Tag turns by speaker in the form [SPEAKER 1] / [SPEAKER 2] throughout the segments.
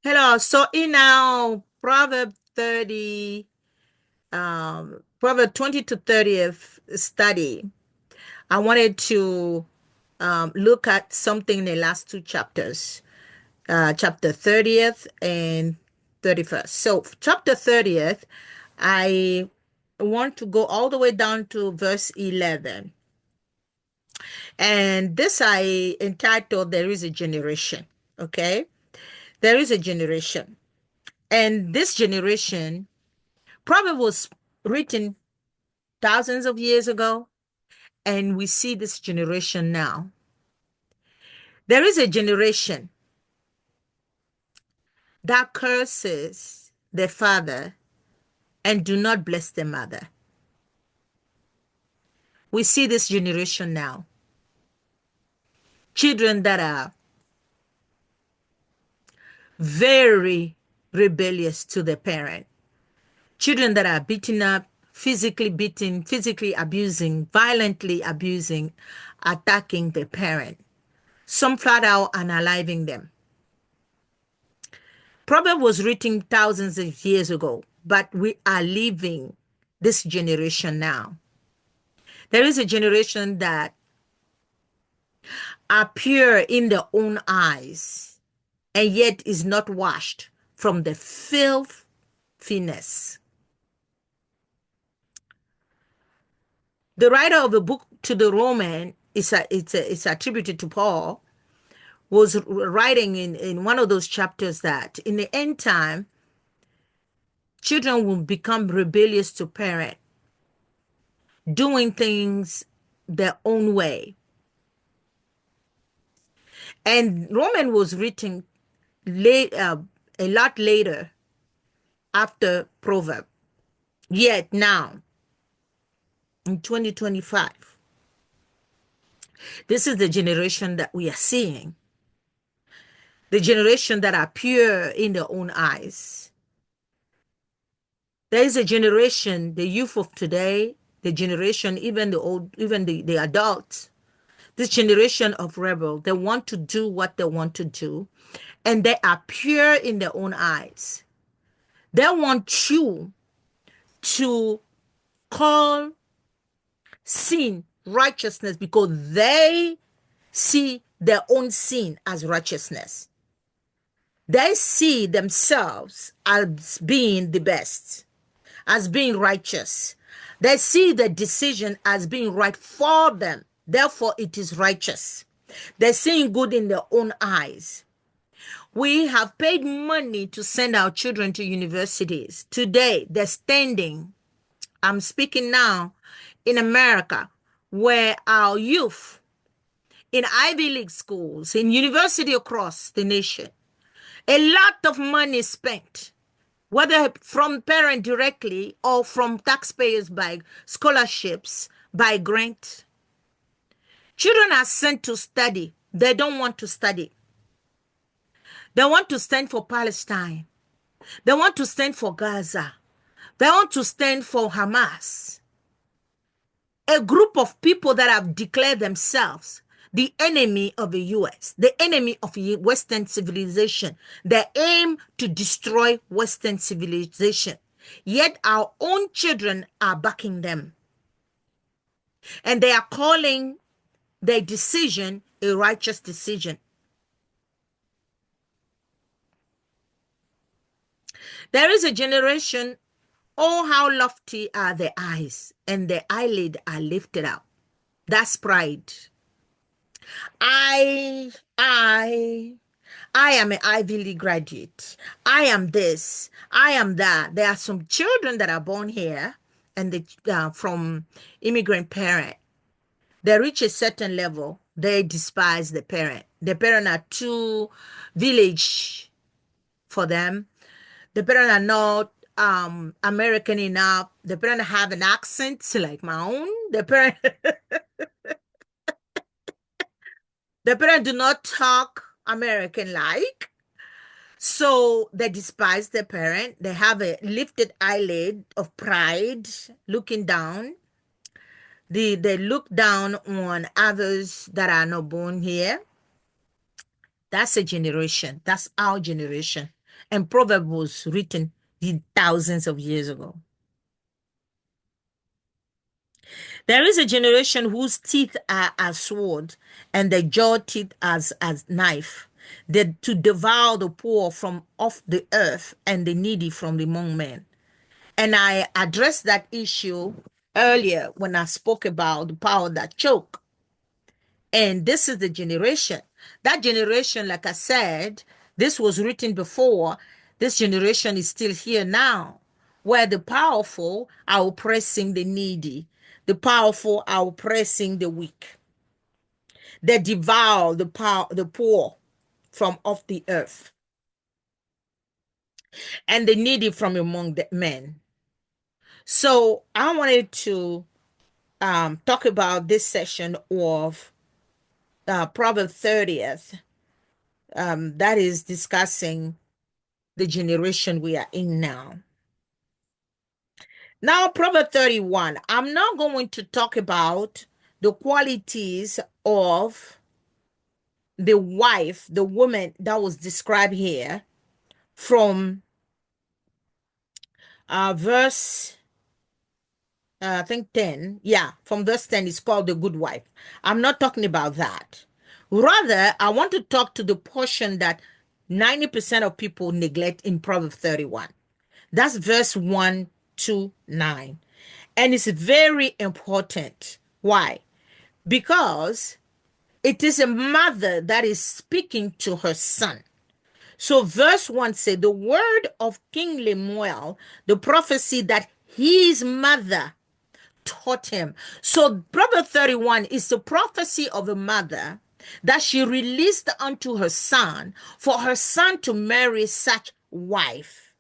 [SPEAKER 1] Hello. So in our Proverb 20 to 30th study, I wanted to look at something in the last two chapters, chapter 30th and 31st. So chapter 30th, I want to go all the way down to verse 11. And this I entitled, There is a Generation. Okay? There is a generation. And this generation probably was written thousands of years ago, and we see this generation now. There is a generation that curses their father and do not bless their mother. We see this generation now. Children that are very rebellious to their parent. Children that are beaten up, physically beaten, physically abusing, violently abusing, attacking their parent. Some flat out unaliving them. Proverb was written thousands of years ago, but we are living this generation now. There is a generation that are pure in their own eyes and yet is not washed from the filthiness. The writer of the book to the Roman it's attributed to Paul was writing in one of those chapters that in the end time children will become rebellious to parent, doing things their own way. And Roman was written late, a lot later after Proverb. Yet now, in 2025, this is the generation that we are seeing. The generation that are pure in their own eyes. There is a generation, the youth of today, the generation, even the old, even the adults, this generation of rebel, they want to do what they want to do, and they are pure in their own eyes. They want you to call sin righteousness because they see their own sin as righteousness. They see themselves as being the best, as being righteous. They see the decision as being right for them. Therefore, it is righteous. They're seeing good in their own eyes. We have paid money to send our children to universities. Today, they're standing. I'm speaking now in America, where our youth in Ivy League schools, in university across the nation, a lot of money spent, whether from parent directly or from taxpayers by scholarships, by grant. Children are sent to study. They don't want to study. They want to stand for Palestine. They want to stand for Gaza. They want to stand for Hamas. A group of people that have declared themselves the enemy of the US, the enemy of Western civilization. They aim to destroy Western civilization. Yet our own children are backing them. And they are calling their decision a righteous decision. There is a generation, oh, how lofty are their eyes, and their eyelid are lifted up. That's pride. I, I, I am an Ivy League graduate. I am this. I am that. There are some children that are born here and they from immigrant parent. They reach a certain level. They despise the parent. The parent are too village for them. The parent are not American enough. The parent have an accent like my own. The parent do not talk American like. So they despise their parent. They have a lifted eyelid of pride, looking down. They look down on others that are not born here. That's a generation. That's our generation. And Proverb was written thousands of years ago. There is a generation whose teeth are as sword and their jaw teeth as knife. They to devour the poor from off the earth and the needy from among men. And I addressed that issue earlier when I spoke about the power that choke. And this is the generation. That generation, like I said, this was written before. This generation is still here now, where the powerful are oppressing the needy. The powerful are oppressing the weak. They devour the poor from off the earth and the needy from among the men. So I wanted to talk about this session of Proverbs 30th, that is discussing the generation we are in now. Now, Proverb 31, I'm now going to talk about the qualities of the wife, the woman that was described here from verse, I think 10. Yeah, from verse 10, it's called the good wife. I'm not talking about that. Rather, I want to talk to the portion that 90% of people neglect in Proverbs 31. That's verse 1 to 9. And it's very important. Why? Because it is a mother that is speaking to her son. So verse 1 says, the word of King Lemuel, the prophecy that his mother taught him. So Proverbs 31 is the prophecy of a mother that she released unto her son for her son to marry such wife.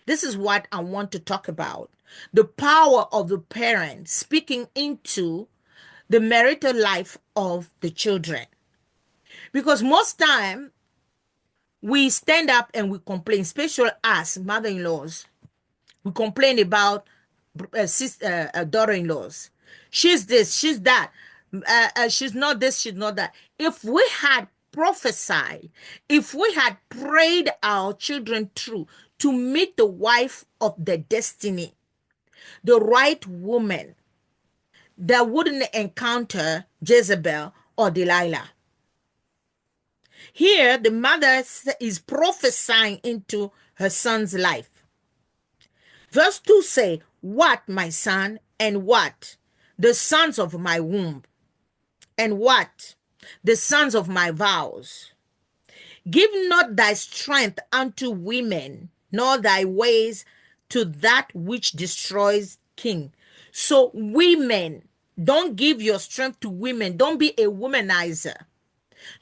[SPEAKER 1] This is what I want to talk about. The power of the parent speaking into the marital life of the children. Because most time we stand up and we complain, especially us mother-in-laws. We complain about daughter-in-laws. She's this, she's that. She's not this, she's not that. If we had prophesied, if we had prayed our children through to meet the wife of their destiny, the right woman that wouldn't encounter Jezebel or Delilah. Here, the mother is prophesying into her son's life. Verse 2 say, what, my son, and what? The sons of my womb. And what? The sons of my vows. Give not thy strength unto women, nor thy ways to that which destroys king. So women, don't give your strength to women. Don't be a womanizer.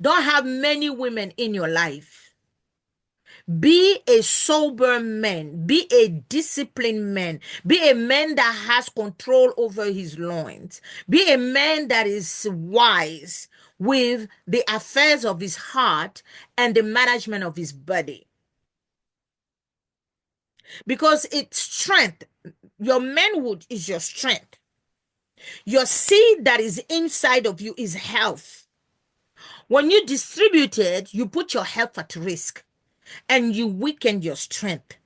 [SPEAKER 1] Don't have many women in your life. Be a sober man. Be a disciplined man. Be a man that has control over his loins. Be a man that is wise with the affairs of his heart and the management of his body. Because it's strength. Your manhood is your strength. Your seed that is inside of you is health. When you distribute it, you put your health at risk and you weaken your strength.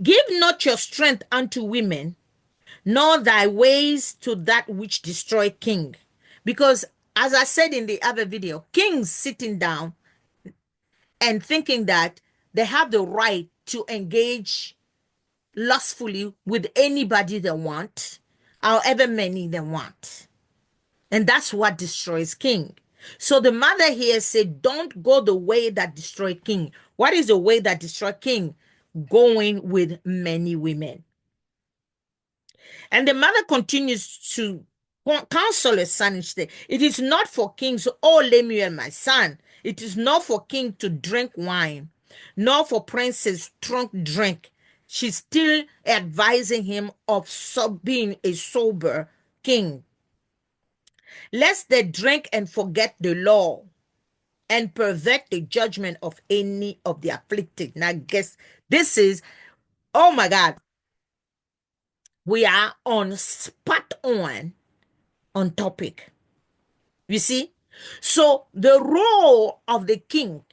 [SPEAKER 1] Give not your strength unto women, nor thy ways to that which destroy king. Because as I said in the other video, kings sitting down and thinking that they have the right to engage lustfully with anybody they want, however many they want. And that's what destroys king. So the mother here said, don't go the way that destroy king. What is the way that destroy king? Going with many women. And the mother continues to counsel her son and say, it is not for kings, O Lemuel, my son. It is not for king to drink wine, nor for princes drunk drink. She's still advising him of being a sober king. Lest they drink and forget the law and pervert the judgment of any of the afflicted. Now, guess this is, oh my God, we are on spot on topic. You see? So, the role of the king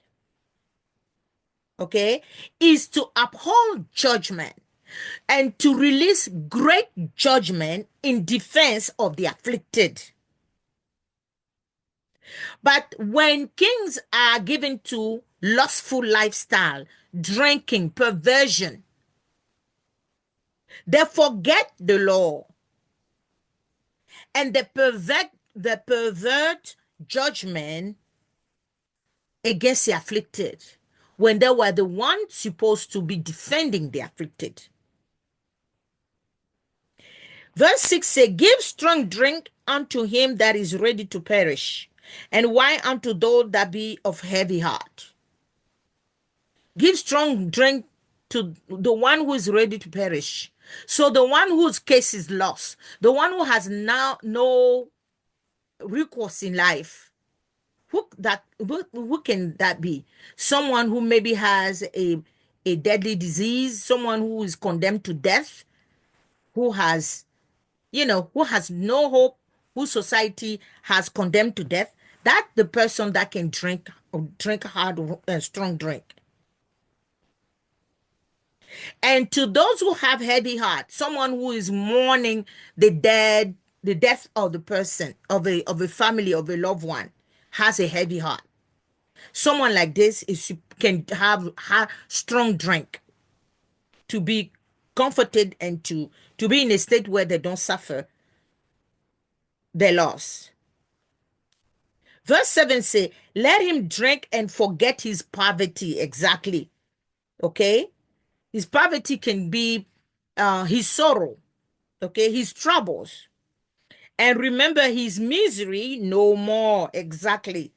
[SPEAKER 1] okay, is to uphold judgment and to release great judgment in defense of the afflicted. But when kings are given to lustful lifestyle, drinking, perversion, they forget the law and they pervert judgment against the afflicted when they were the ones supposed to be defending the afflicted. Verse 6 says, give strong drink unto him that is ready to perish, and wine unto those that be of heavy heart. Give strong drink to the one who is ready to perish. So the one whose case is lost, the one who has now no recourse in life, who can that be? Someone who maybe has a deadly disease, someone who is condemned to death, who has who has no hope, who society has condemned to death. That's the person that can drink hard and strong drink. And to those who have heavy heart, someone who is mourning the death of the person, of a family, of a loved one, has a heavy heart. Someone like this can have strong drink to be comforted and to be in a state where they don't suffer their loss. Verse 7 say, let him drink and forget his poverty. Exactly. Okay. His poverty can be his sorrow, okay, his troubles. And remember his misery no more. Exactly.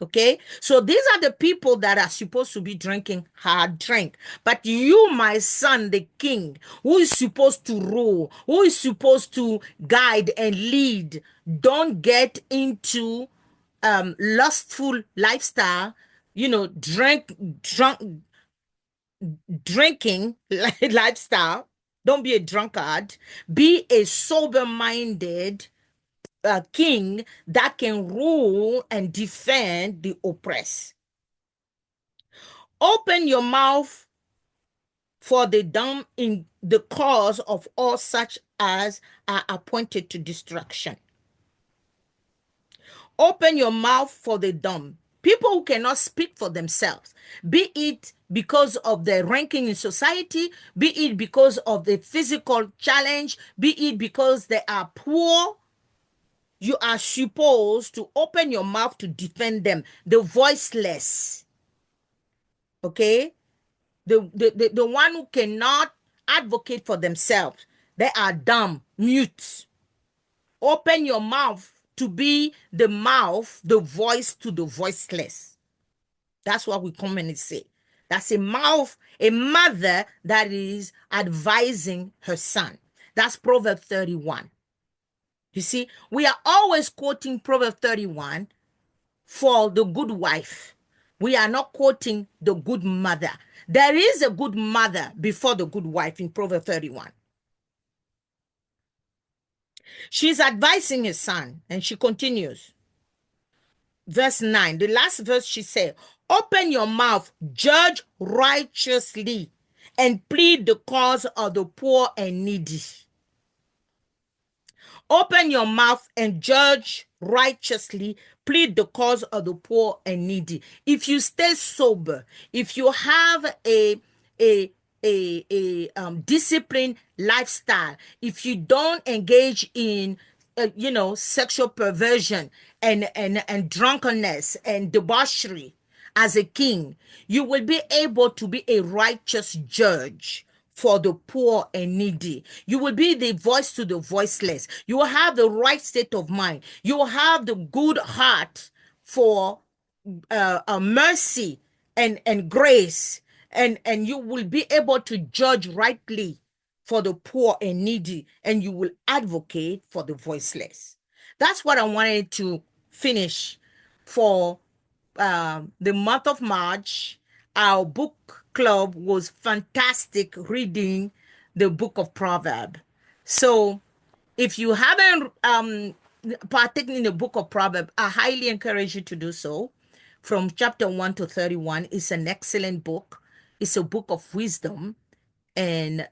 [SPEAKER 1] Okay. So these are the people that are supposed to be drinking hard drink. But you, my son, the king, who is supposed to rule, who is supposed to guide and lead, don't get into lustful lifestyle, drinking lifestyle. Don't be a drunkard. Be a sober-minded king that can rule and defend the oppressed. Open your mouth for the dumb in the cause of all such as are appointed to destruction. Open your mouth for the dumb. People who cannot speak for themselves, be it because of their ranking in society, be it because of the physical challenge, be it because they are poor, you are supposed to open your mouth to defend them. The voiceless, okay? The one who cannot advocate for themselves, they are dumb, mute. Open your mouth to be the mouth, the voice to the voiceless. That's what we commonly say. That's a mouth, a mother that is advising her son. That's Proverb 31. You see, we are always quoting Proverb 31 for the good wife. We are not quoting the good mother. There is a good mother before the good wife in Proverb 31. She's advising his son, and she continues. Verse 9, the last verse, she said, open your mouth, judge righteously, and plead the cause of the poor and needy. Open your mouth and judge righteously, plead the cause of the poor and needy. If you stay sober, if you have a disciplined lifestyle, if you don't engage in sexual perversion and drunkenness and debauchery as a king, you will be able to be a righteous judge for the poor and needy. You will be the voice to the voiceless. You will have the right state of mind. You will have the good heart for mercy and grace, and you will be able to judge rightly for the poor and needy, and you will advocate for the voiceless. That's what I wanted to finish for the month of March. Our book club was fantastic reading the book of Proverbs. So if you haven't partaken in the book of Proverbs, I highly encourage you to do so. from chapter 1 to 31. It's an excellent book. It's a book of wisdom and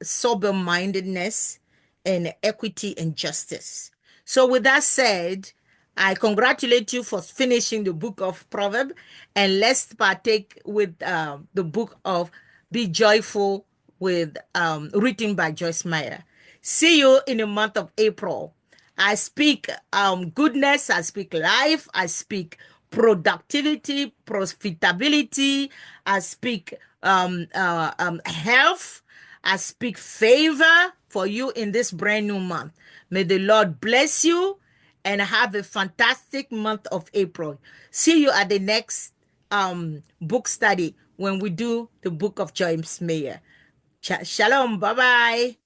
[SPEAKER 1] sober mindedness and equity and justice. So, with that said, I congratulate you for finishing the book of Proverbs, and let's partake with the book of Be Joyful with written by Joyce Meyer. See you in the month of April. I speak goodness, I speak life, I speak productivity, profitability, I speak health, I speak favor for you in this brand new month. May the Lord bless you and have a fantastic month of April. See you at the next book study when we do the book of James Mayer. Shalom. Bye bye.